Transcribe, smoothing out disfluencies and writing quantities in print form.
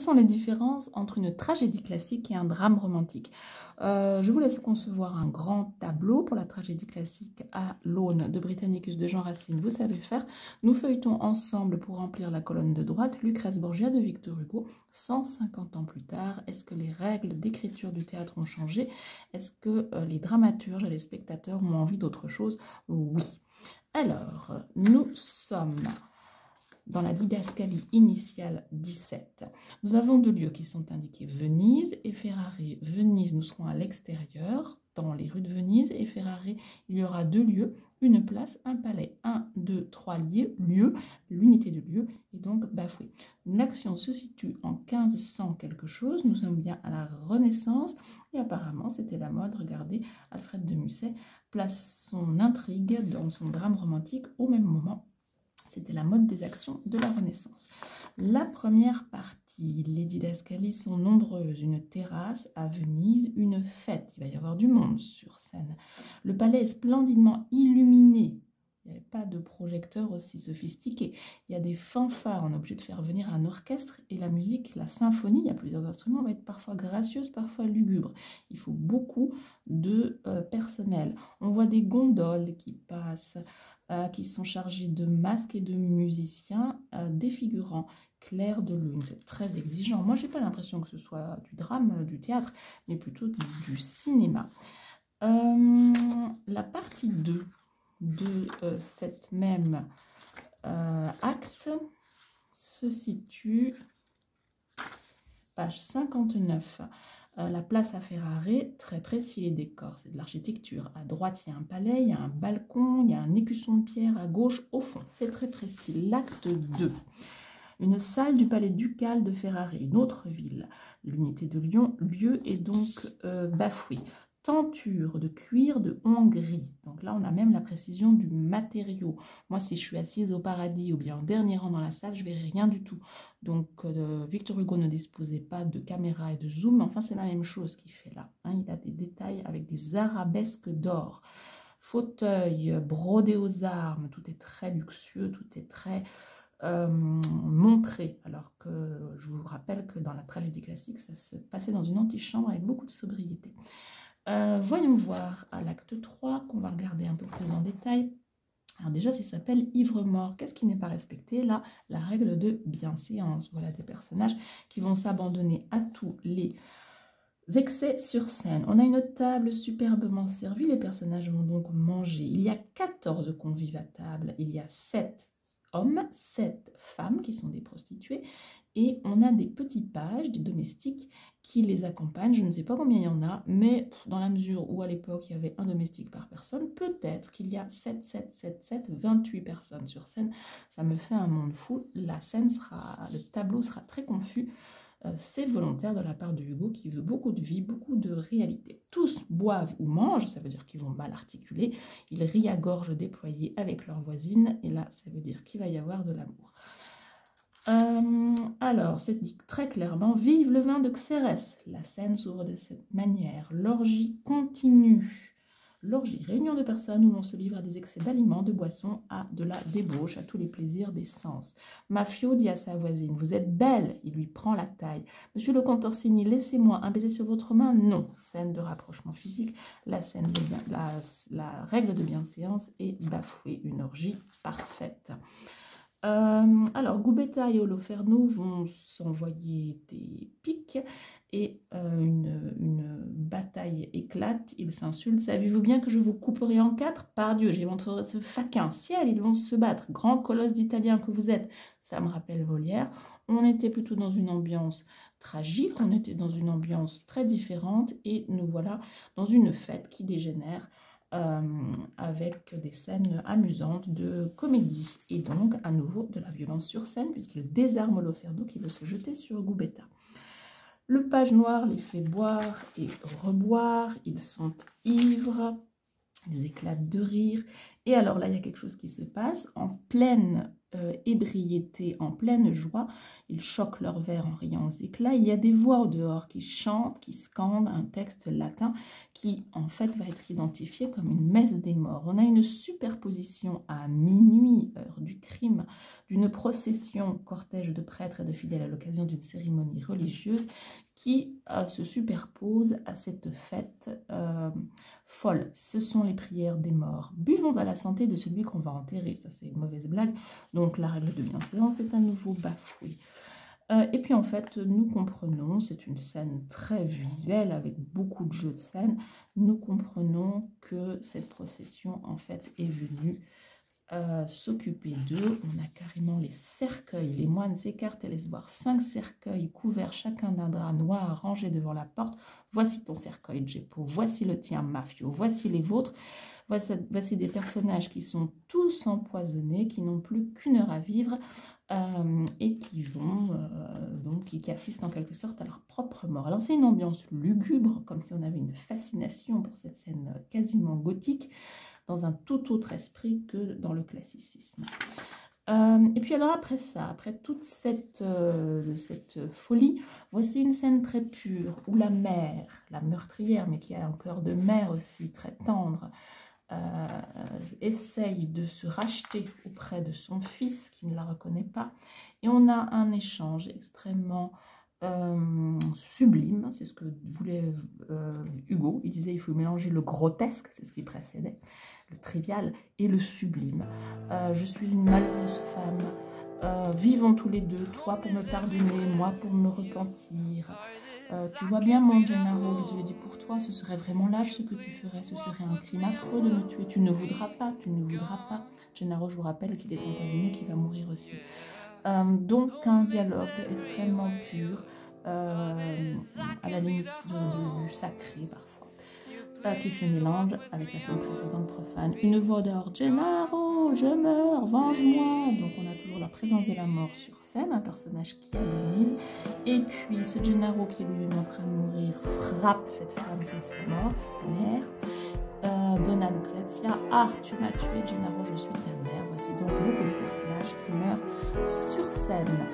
sont les différences entre une tragédie classique et un drame romantique. Je vous laisse concevoir un grand tableau pour la tragédie classique à l'aune de Britannicus de Jean Racine. Vous savez faire. Nous feuilletons ensemble pour remplir la colonne de droite Lucrèce Borgia de Victor Hugo. 150 ans plus tard, est-ce que les règles d'écriture du théâtre ont changé? Est-ce que les dramaturges et les spectateurs ont envie d'autre chose? Oui. Alors, nous sommes dans la didascalie initiale 17. Nous avons deux lieux qui sont indiqués, Venise et Ferrare. Venise, nous serons à l'extérieur, dans les rues de Venise, et Ferrare, il y aura deux lieux, une place, un palais. 1, 2, 3 lieux, l'unité de lieu est donc bafouée. L'action se situe en 1500 quelque chose, nous sommes bien à la Renaissance, et apparemment c'était la mode, regardez, Alfred de Musset place son intrigue dans son drame romantique au même moment. C'était la mode des actions de la Renaissance. La première partie, les didascalies sont nombreuses. Une terrasse à Venise, une fête. Il va y avoir du monde sur scène. Le palais est splendidement illuminé. Il n'y avait pas de projecteur aussi sophistiqué. Il y a des fanfares. On est obligé de faire venir un orchestre. Et la musique, la symphonie, il y a plusieurs instruments, va être parfois gracieuse, parfois lugubre. Il faut beaucoup de personnel. On voit des gondoles qui passent, qui sont chargés de masques et de musiciens défigurants clairs de lune. C'est très exigeant. Moi, je n'ai pas l'impression que ce soit du drame, du théâtre, mais plutôt du cinéma. La partie 2 de cette même acte se situe page 59. La place à Ferrare, très précis les décors, c'est de l'architecture. À droite, il y a un palais, il y a un balcon, il y a un écusson de pierre, à gauche, au fond, c'est très précis. L'acte 2, une salle du palais ducal de Ferrare, une autre ville. L'unité de lieu est donc bafouée. Tenture de cuir de Hongrie. Donc là, on a même la précision du matériau. Moi, si je suis assise au paradis ou bien au dernier rang dans la salle, je ne verrai rien du tout. Donc, Victor Hugo ne disposait pas de caméra et de zoom, mais enfin, c'est la même chose qu'il fait là. Hein, il a des détails avec des arabesques d'or. Fauteuil, brodé aux armes, tout est très luxueux, tout est très montré. Alors que je vous rappelle que dans la tragédie classique, ça se passait dans une antichambre avec beaucoup de sobriété. Voyons voir à l'acte 3 qu'on va regarder un peu plus en détail. Alors déjà, ça s'appelle ivre-mort. Qu'est-ce qui n'est pas respecté? Là, la règle de bienséance. Voilà des personnages qui vont s'abandonner à tous les excès sur scène. On a une table superbement servie. Les personnages vont donc manger. Il y a 14 convives à table. Il y a 7 hommes, 7 femmes qui sont des prostituées. Et on a des petits pages, des domestiques qui les accompagnent. Je ne sais pas combien il y en a, mais dans la mesure où à l'époque il y avait un domestique par personne, peut-être qu'il y a 28 personnes sur scène. Ça me fait un monde fou. Le tableau sera très confus. C'est volontaire de la part de Hugo qui veut beaucoup de vie, beaucoup de réalité. Tous boivent ou mangent, ça veut dire qu'ils vont mal articuler. Ils rient à gorge déployée avec leur voisine, et là, ça veut dire qu'il va y avoir de l'amour. Alors, c'est dit très clairement, vive le vin de Xérès. La scène s'ouvre de cette manière. L'orgie continue. L'orgie, réunion de personnes où l'on se livre à des excès d'aliments, de boissons, à de la débauche, à tous les plaisirs des sens. Maffio dit à sa voisine, vous êtes belle, il lui prend la taille. Monsieur le comte Orsini, laissez-moi un baiser sur votre main. Non, scène de rapprochement physique. La règle de bienséance est bafouée, une orgie parfaite. Alors, Gubetta et Holoferno vont s'envoyer des piques et une bataille éclate, ils s'insultent. Savez-vous bien que je vous couperai en 4? Pardieu, j'ai montré ce faquin. Ciel, ils vont se battre. Grand colosse d'Italiens que vous êtes. Ça me rappelle Molière. On était plutôt dans une ambiance tragique, on était dans une ambiance très différente et nous voilà dans une fête qui dégénère avec des scènes amusantes de comédie et donc à nouveau de la violence sur scène puisqu'il désarme Holoferno qui veut se jeter sur Gubetta. Le page noir les fait boire et reboire, ils sont ivres, ils éclatent de rire et alors là il y a quelque chose qui se passe en pleine ébriété, en pleine joie. Ils choquent leurs verres en riant aux éclats. Il y a des voix au dehors qui chantent, qui scandent un texte latin qui, en fait, va être identifié comme une messe des morts. On a une superposition à minuit, heure du crime, d'une procession, cortège de prêtres et de fidèles à l'occasion d'une cérémonie religieuse qui se superpose à cette fête folle. Ce sont les prières des morts. Buvons à la santé de celui qu'on va enterrer. Ça, c'est une mauvaise blague. Donc, la règle de bienséance est à nouveau bafouée. Et puis, en fait, nous comprenons, c'est une scène très visuelle avec beaucoup de jeux de scène, nous comprenons que cette procession, en fait, est venue s'occuper d'eux. On a carrément les cercueils. Les moines s'écartent et laissent voir 5 cercueils couverts chacun d'un drap noir rangés devant la porte. Voici ton cercueil, Jeppo. Voici le tien, Mafio. Voici les vôtres. Voici des personnages qui sont tous empoisonnés, qui n'ont plus qu'une heure à vivre et qui vont qui assistent en quelque sorte à leur propre mort. Alors c'est une ambiance lugubre, comme si on avait une fascination pour cette scène quasiment gothique, dans un tout autre esprit que dans le classicisme. Et puis alors après ça, après toute cette folie, voici une scène très pure où la mère, la meurtrière, mais qui a un cœur de mère aussi très tendre, essaye de se racheter auprès de son fils qui ne la reconnaît pas. Et on a un échange extrêmement sublime, c'est ce que voulait Hugo. Il disait il faut mélanger le grotesque, c'est ce qui précédait, le trivial et le sublime. Je suis une malheureuse femme, vivons tous les deux, toi pour me pardonner, moi pour me repentir. Tu vois bien mon Gennaro, je te le dis pour toi, ce serait vraiment lâche ce que tu ferais, ce serait un crime affreux de me tuer, tu ne voudras pas, tu ne voudras pas. Gennaro, je vous rappelle qu'il est empoisonné, qu'il va mourir aussi. Donc un dialogue extrêmement pur, à la limite du sacré parfois, qui se mélange avec la scène précédente profane. Une voix d'or, Gennaro, je meurs, venge-moi. Donc on a toujours la présence de la mort sur scène, un personnage qui agonise. Et puis ce Gennaro qui lui est en train de mourir frappe cette femme qui est morte, sa mère. Donna Lucrezia, ah tu m'as tué Gennaro, je suis ta mère. Voici donc beaucoup de personnages qui meurent sur scène.